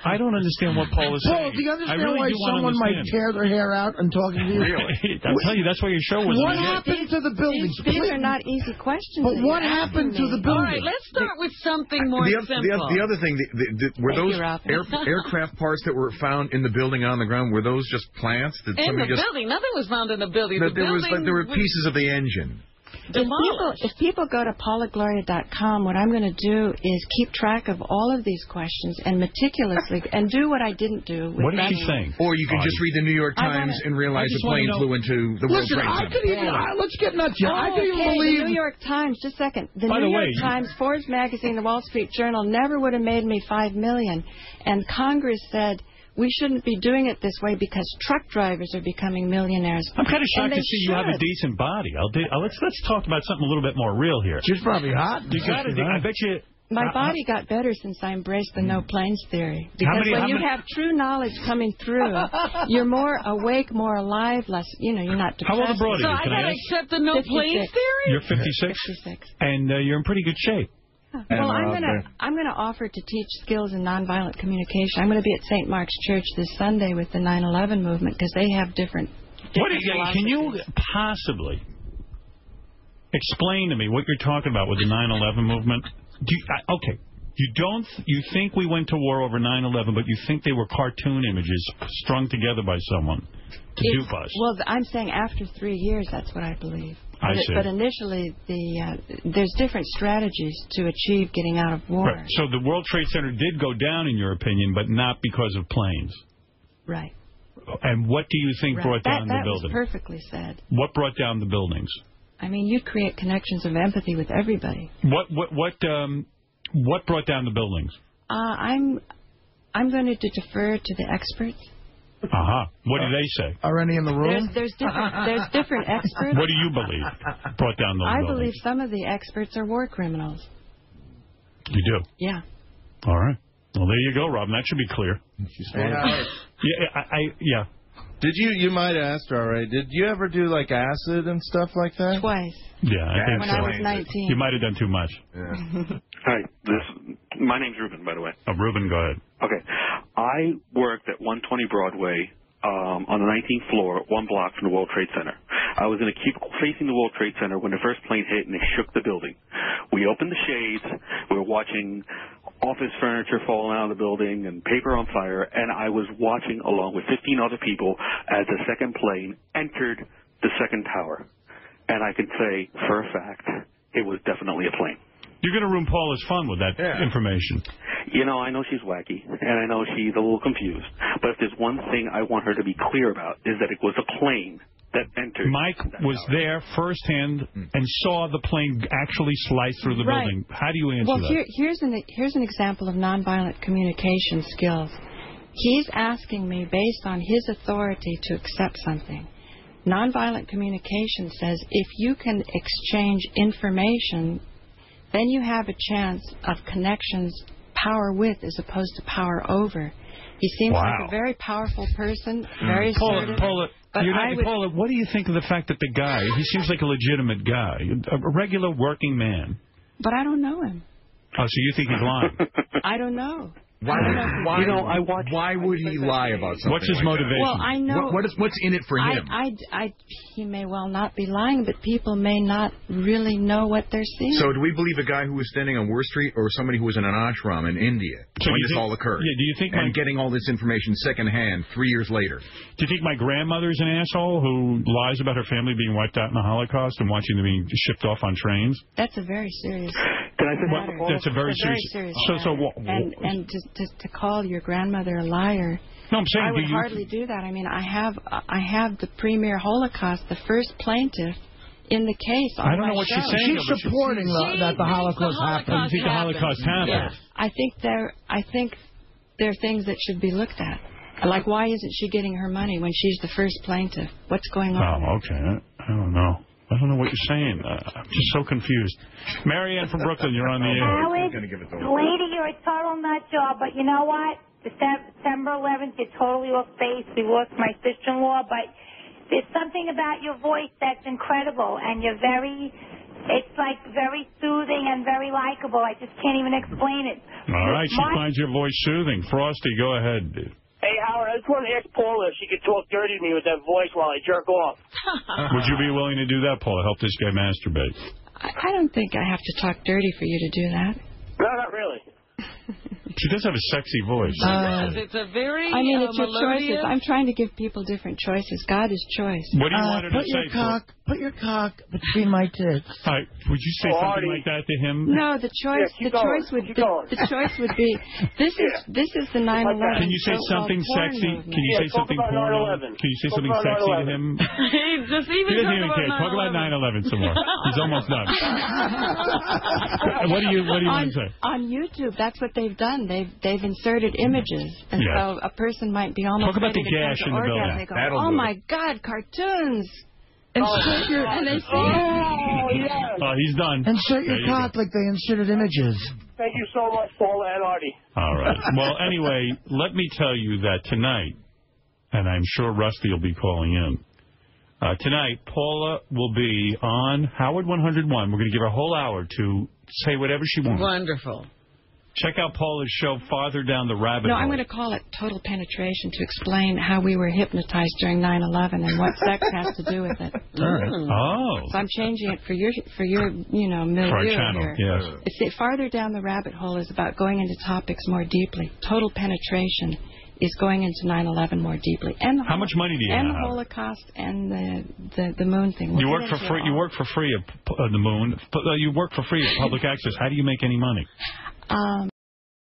I don't understand what Paul is saying. Paul, do you understand why someone might tear their hair out and talking to you? Really? I'll tell you, that's why your show was. What happened to the buildings? These are not easy questions. But what happened to the buildings? All right, let's start with something more simple. The other thing, were those aircraft parts that were found in the building on the ground, were those just plants? In the building? Nothing was found in the building. There were pieces of the engine. If people go to paulagloria.com, what I'm going to do is keep track of all of these questions and meticulously and do what I didn't do. With what is she saying? Or you can just read the New York Times and realize a plane flew into the World Trade Center. Let's get nuts here. I can even believe the New York Times. Just a second. The New York Times, Forbes magazine, the Wall Street Journal never would have made me $5 million, and Congress said we shouldn't be doing it this way because truck drivers are becoming millionaires. I'm kind of shocked to see you have a decent body. Let's talk about something a little bit more real here. She's probably hot. I bet you. My body got better since I embraced the no planes theory. Because when you have true knowledge coming through, you're more awake, more alive, less, you're not depressed. How old a broad are you? So I got to accept the no planes theory? You're 56? 56. And you're in pretty good shape. Well, I'm gonna offer to teach skills in nonviolent communication. I'm going to be at St. Mark's Church this Sunday with the 9/11 movement because they have different can you possibly explain to me what you're talking about with the 9/11 movement? You think we went to war over 9/11, but you think they were cartoon images strung together by someone to dupe us? Well, I'm saying after 3 years, that's what I believe. But initially, there's different strategies to achieve getting out of war. Right. So the World Trade Center did go down, in your opinion, but not because of planes. Right. And what do you think brought down the building? That was perfectly said. What brought down the buildings? I mean, you'd create connections of empathy with everybody. What brought down the buildings? I'm going to defer to the experts. What do they say? Are any in the room? There's different experts. What do you believe brought down those buildings? I believe some of the experts are war criminals. You do? Yeah. All right. Well, there you go, Robin. That should be clear. Yeah. Did you might ask, all right, did you ever do, like, acid and stuff like that? Twice. Yeah, I think when so. I was 19. You might have done too much. Yeah. Hi, my name's Ruben, by the way. Oh, Ruben, go ahead. Okay. I worked at 120 Broadway on the 19th floor, 1 block from the World Trade Center. I was going to keep facing the World Trade Center when the first plane hit and it shook the building. We opened the shades. We were watching office furniture falling out of the building and paper on fire, and I was watching along with 15 other people as the second plane entered the second tower. And I can say for a fact it was definitely a plane. You're going to ruin Paula's fun with that information. I know she's wacky, and I know she's a little confused. But if there's one thing I want her to be clear about is that it was a plane that entered. Mike was there firsthand and saw the plane actually slice through the building. How do you answer that? Well, here's an example of nonviolent communication skills. He's asking me based on his authority to accept something. Nonviolent communication says if you can exchange information, then you have a chance of connections, power with as opposed to power over. He seems like a very powerful person, very assertive. Paula, what do you think of the fact that the guy, he seems like a legitimate guy, a regular working man? But I don't know him. Oh, so you think he's lying? I don't know. Why would he lie about something? What's his motivation? Well, I know. What's in it for him? He may well not be lying, but people may not really know what they're seeing. So do we believe a guy who was standing on Wall Street or somebody who was in an ashram in India when this all occurred? Yeah, do you think getting all this information secondhand 3 years later? Do you think my grandmother's an asshole who lies about her family being wiped out in the Holocaust and watching them being shipped off on trains? That's a very serious matter. That's a very serious matter. And to call your grandmother a liar. No, I'm saying, I would hardly do that. I mean, I have the premier Holocaust, the first plaintiff in the case. I don't know what she's saying. She's supporting that the Holocaust happened. You think the Holocaust happened? Yes. I think there are things that should be looked at. Like, why isn't she getting her money when she's the first plaintiff? What's going on? Oh, okay. I don't know. I don't know what you're saying. I'm just so confused. Marianne from Brooklyn, you're on the air. Howard, lady, you're a total nut job, but you know what? December 11th, you're totally off base. We lost my sister-in-law, but there's something about your voice that's incredible, and you're very It's like very soothing and very likable. I just can't even explain it. All right, she finds your voice soothing. Frosty, go ahead, dude. Hey, Howard, I just wanted to ask Paula if she could talk dirty to me with that voice while I jerk off. Would you be willing to do that, Paula? Help this guy masturbate. I don't think I have to talk dirty for you to do that. No, not really. She does have a sexy voice. It's a very it's your melodious. choices. I'm trying to give people different choices. God is choice. What do you want her to say? Put your cock between my tits. Hi, would you say something like that to him? No, the choice would be this is the 9/11. Can you say something sexy? Can you say something porno? Can you say something sexy to him? He doesn't even care. Talk about 9/11 some more. He's almost done. What do you want to say? On YouTube, that's what they've done. They've inserted images, and so a person might be almost talk about ready the to gash in the building. They go, oh my God, cartoons! And they say, he's done. Insert your cock like they inserted images. Thank you so much, Paula and Artie. All right. Well, anyway, let me tell you that tonight, and I'm sure Rusty will be calling in. Tonight, Paula will be on Howard 101. We're going to give her a whole hour to say whatever she wants. Wonderful. Check out Paula's show, Farther Down the Rabbit Hole. No, I'm going to call it Total Penetration to explain how we were hypnotized during 9/11 and what sex has to do with it. All right. Oh. So I'm changing it for your milieu for our channel, here. yes. It's Farther Down the Rabbit Hole is about going into topics more deeply. Total Penetration is going into 9/11 more deeply. And how much money do you have? And the Holocaust and the moon thing. You work for free. You work for free at the moon. You work for free at public access. How do you make any money?